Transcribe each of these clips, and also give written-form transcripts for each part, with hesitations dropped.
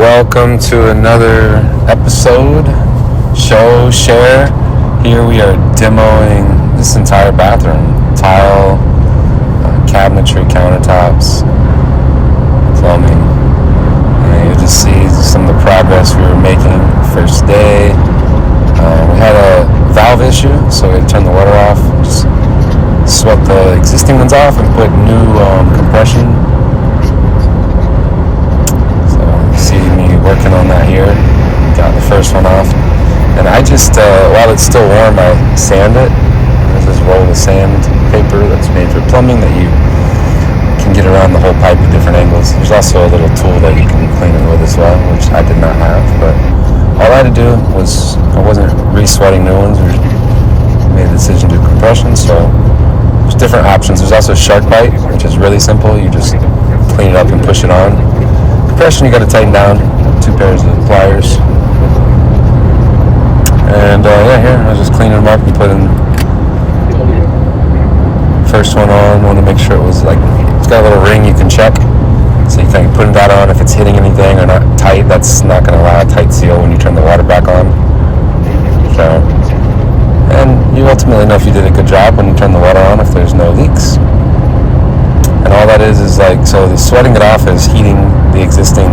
Welcome to another episode, share. Here we are demoing this entire bathroom. Tile, cabinetry, countertops, plumbing. And you'll just see some of the progress we were making first day. We had a valve issue, so we had to turn the water off. Just swept the existing ones off and put new compression. See me working on that here. Got the first one off, and I just while it's still warm, I sand it. There's this roll of sand paper that's made for plumbing that you can get around the whole pipe at different angles. There's also a little tool that you can clean it with as well, which I did not have, but all I had to do was, I wasn't re-sweating new ones. We made the decision to do compression, so there's different options. There's also shark bite, which is really simple. You just clean it up and push it on. Compression, you got to tighten down, 2 pairs of pliers. And here I was just cleaning them up and putting first one on. Want to make sure it was like, it's got a little ring you can check, so you can put that on if it's hitting anything or not tight. That's not going to allow a tight seal when you turn the water back on. So, and you ultimately know if you did a good job when you turn the water on, if there's no leaks. And all that is like, so the sweating it off is heating the existing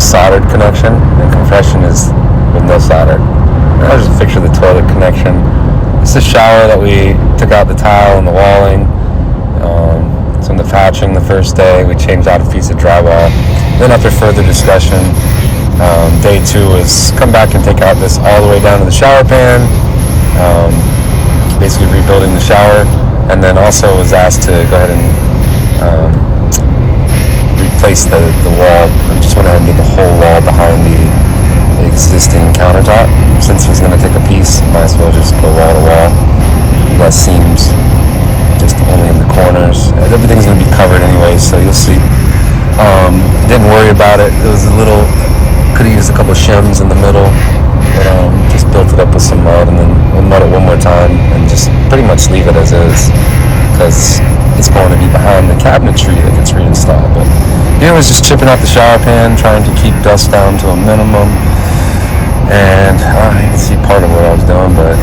soldered connection, and compression is with no solder. And I'll just picture the toilet connection. It's the shower that we took out the tile and the walling. Some of the patching the first day. We changed out a piece of drywall. Then after further discussion, day 2 was come back and take out this all the way down to the shower pan. Basically rebuilding the shower. And then also was asked to go ahead and replace the wall. I just went ahead and did the whole wall behind the existing countertop. Since he's going to take a piece, might as well just go wall to wall. Less seams, just only in the corners. Everything's going to be covered anyway, so you'll see. Didn't worry about it. It was a little, could have used a couple shims in the middle. But just built it up with some mud, and then we'll mud it one more time and just pretty much leave it as is, because it's going to be behind the cabinetry that gets reinstalled. But it was just chipping out the shower pan, trying to keep dust down to a minimum. And you can see part of what I was doing, but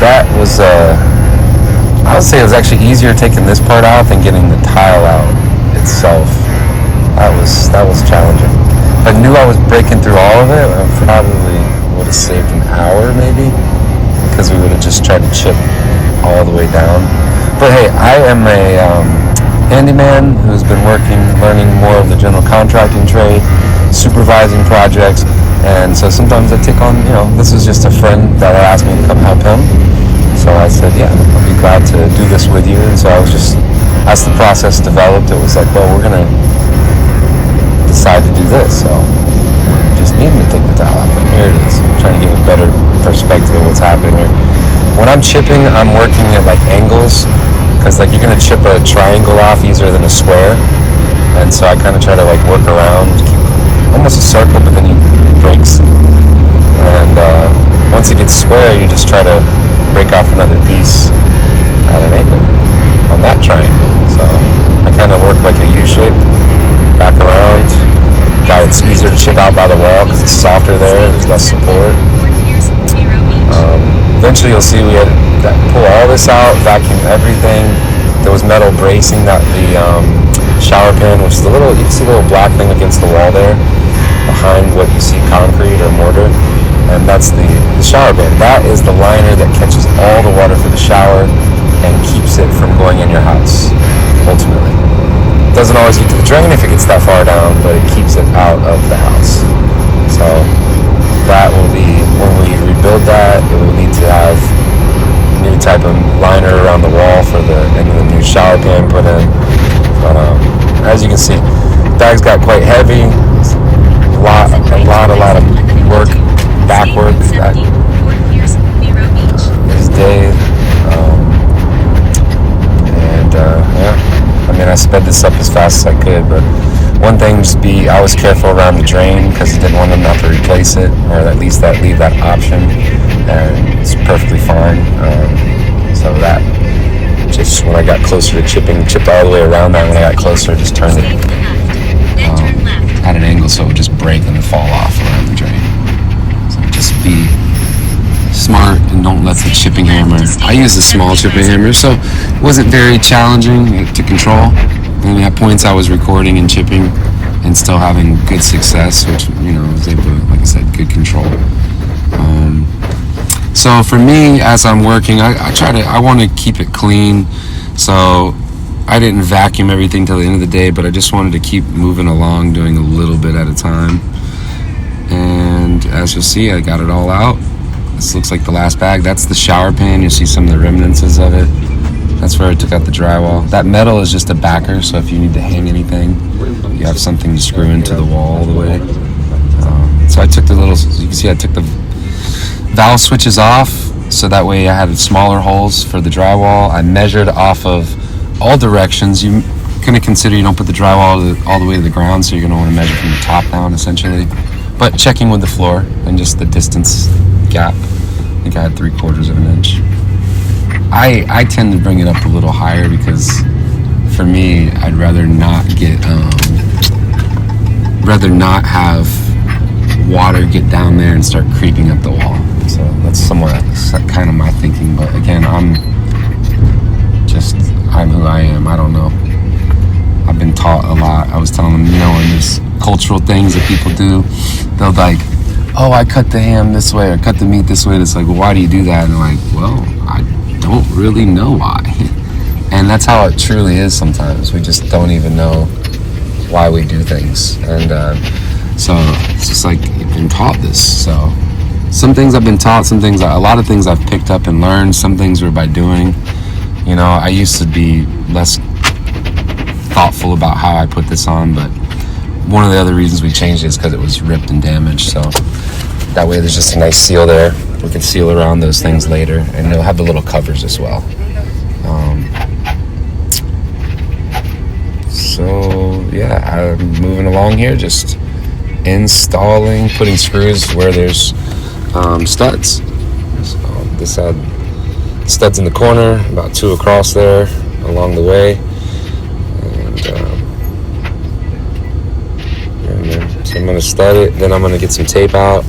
that was I would say it was actually easier taking this part out than getting the tile out itself. That was challenging. If I knew I was breaking through all of it, I probably would have saved an hour maybe, because we would have just tried to chip all the way down. But hey, I am a handyman who's been learning more of the general contracting trade, supervising projects, and so sometimes I take on, this is just a friend that asked me to come help him. So I said, yeah, I'll be glad to do this with you. And so I was just, as the process developed, it was like, well, we're going to decide to do this, so just needing to take the tile out. And here it is. I'm trying to give a better perspective of what's happening here. When I'm chipping, I'm working at like angles, because like you're gonna chip a triangle off easier than a square, and so I kind of try to like work around, keep almost a circle, but then it breaks. And once it gets square, you just try to break off another piece at an angle on that triangle. So I kind of work like a U shape. Back around. It's easier to chip out by the wall because it's softer there. There's less support. Eventually, you'll see we had to pull all this out, vacuum everything. There was metal bracing that the shower pan, which is you can see the little black thing against the wall there, behind what you see concrete or mortar, and that's the shower pan. That is the liner that catches all the water for the shower and keeps it from going in your house. Ultimately. Doesn't always get to the drain if it gets that far down, but it keeps it out of the house. So that will be, when we rebuild that, it will need to have new type of liner around the wall for the new shower pan put in. But as you can see, the bag's got quite heavy. A lot of work backwards. This day, I sped this up as fast as I could, but one thing just I was careful around the drain because I didn't want them not to replace it, or at least leave that option, and it's perfectly fine. So that just when I got closer to chipping, chipped all the way around that. When I got closer, just turned it at an angle so it would just break and fall off around the drain. So just be smart and don't let the chipping hammer. I use a small chipping hammer, so it wasn't very challenging to control. And at points I was recording and chipping and still having good success, which, you know, I was able to, like I said, good control. So for me, as I'm working, I want to keep it clean. So I didn't vacuum everything till the end of the day, but I just wanted to keep moving along, doing a little bit at a time. And as you'll see, I got it all out. This looks like the last bag. That's the shower pan. You'll see some of the remnants of it. That's where I took out the drywall. That metal is just a backer, so if you need to hang anything, you have something to screw into the wall all the way. So I took the little, you can see I took the valve switches off, so that way I had smaller holes for the drywall. I measured off of all directions. You're going to consider you don't put the drywall all the way to the ground, so you're going to want to measure from the top down, essentially. But checking with the floor and just the distance gap. I think I had 3/4 of an inch. I tend to bring it up a little higher because for me, I'd rather not have water get down there and start creeping up the wall. So that's kind of my thinking. But again, I'm who I am. I don't know. I've been taught a lot. I was telling them, you know, in these cultural things that people do, they'll like, oh, I cut the ham this way or cut the meat this way. And it's like, well, why do you do that? And they're like, well, I don't really know why. And that's how it truly is sometimes. We just don't even know why we do things. And so it's just like you've been taught this. So some things I've been taught, a lot of things I've picked up and learned. Some things were by doing. You know, I used to be less thoughtful about how I put this on, but one of the other reasons we changed it is because it was ripped and damaged. So that way there's just a nice seal there. We can seal around those things later, and it'll have the little covers as well. So yeah, I'm moving along here, just installing, putting screws where there's studs. So this had studs in the corner, about 2 across there along the way. So I'm going to stud it, then I'm going to get some tape out,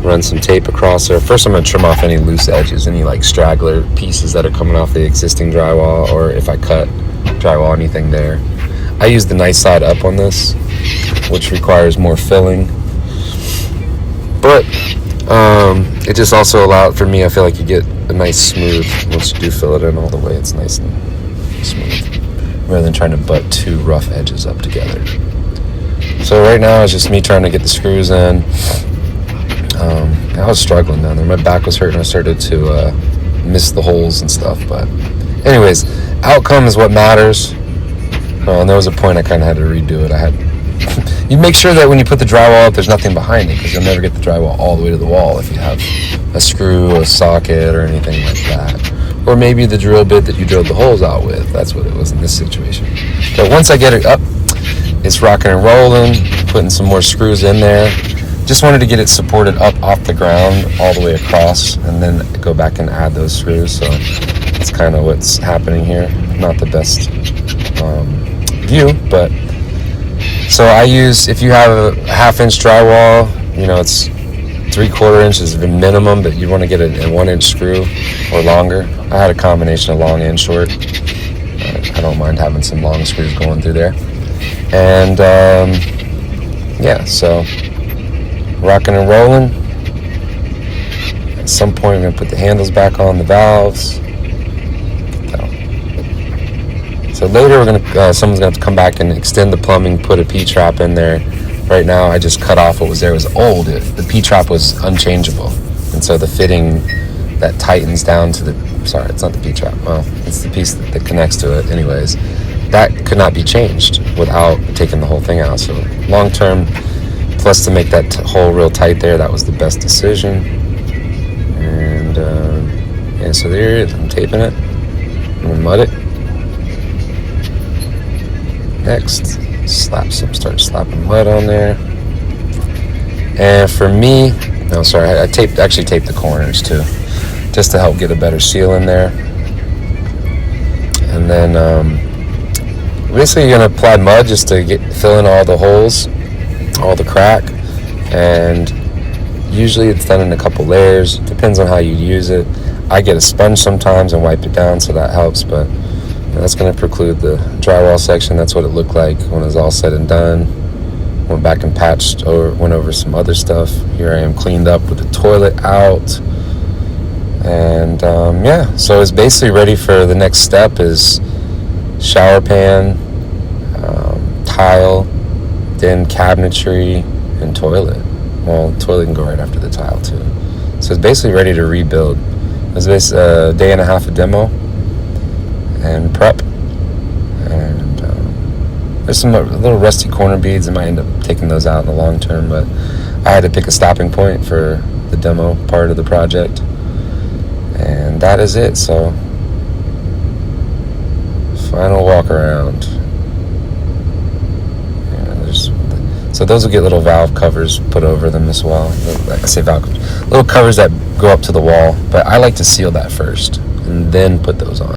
run some tape across there. First I'm going to trim off any loose edges, any like straggler pieces that are coming off the existing drywall, or if I cut drywall, anything there. I use the nice side up on this, which requires more filling. But it just also allowed, for me, I feel like you get a nice smooth, once you do fill it in all the way, it's nice and smooth, rather than trying to butt 2 rough edges up together. So right now it's just me trying to get the screws in. I was struggling down there. My back was hurting. I started to miss the holes and stuff. But anyways, outcome is what matters. And there was a point I kind of had to redo it. You make sure that when you put the drywall up, there's nothing behind it, because you'll never get the drywall all the way to the wall if you have a screw, a socket, or anything like that. Or maybe the drill bit that you drilled the holes out with. That's what it was in this situation. But once I get it up, it's rocking and rolling, putting some more screws in there. Just wanted to get it supported up off the ground all the way across, and then go back and add those screws. So that's kind of what's happening here. Not the best view, but so I use, if you have a 1/2 inch drywall, you know, it's 3/4 inches the minimum, but you want to get a 1 inch screw or longer. I had a combination of long and short. I don't mind having some long screws going through there. And yeah, so rocking and rolling. At some point, I'm going to put the handles back on the valves. So later, someone's going to have to come back and extend the plumbing, put a P-trap in there. Right now, I just cut off what was there. It was old. The P-trap was unchangeable. And so the fitting that tightens down to the, sorry, it's not the P-trap. Well, it's the piece that connects to it anyways. That could not be changed without taking the whole thing out. So long term, plus to make that hole real tight there, that was the best decision. And yeah, so there it is. I'm taping it. I'm going to mud it. Next, start slapping mud on there. And for me, no, sorry, I actually taped the corners too, just to help get a better seal in there. And then basically you're going to apply mud just to fill in all the holes, all the crack. And usually it's done in a couple layers. Depends on how you use it. I get a sponge sometimes and wipe it down, so that helps, but that's going to preclude the drywall section. That's what it looked like when it was all said and done. Went back and went over some other stuff. Here I am cleaned up with the toilet out. And yeah, so it's basically ready for the next step is shower pan, tile, then cabinetry, and toilet. Well, toilet can go right after the tile too. So it's basically ready to rebuild. It was basically a day and a half of demo and prep. And there's some little rusty corner beads. I might end up taking those out in the long term, but I had to pick a stopping point for the demo part of the project. And that is it. So final walk around. So those will get little valve covers put over them as well. Like I say valve covers, little covers that go up to the wall. But I like to seal that first and then put those on.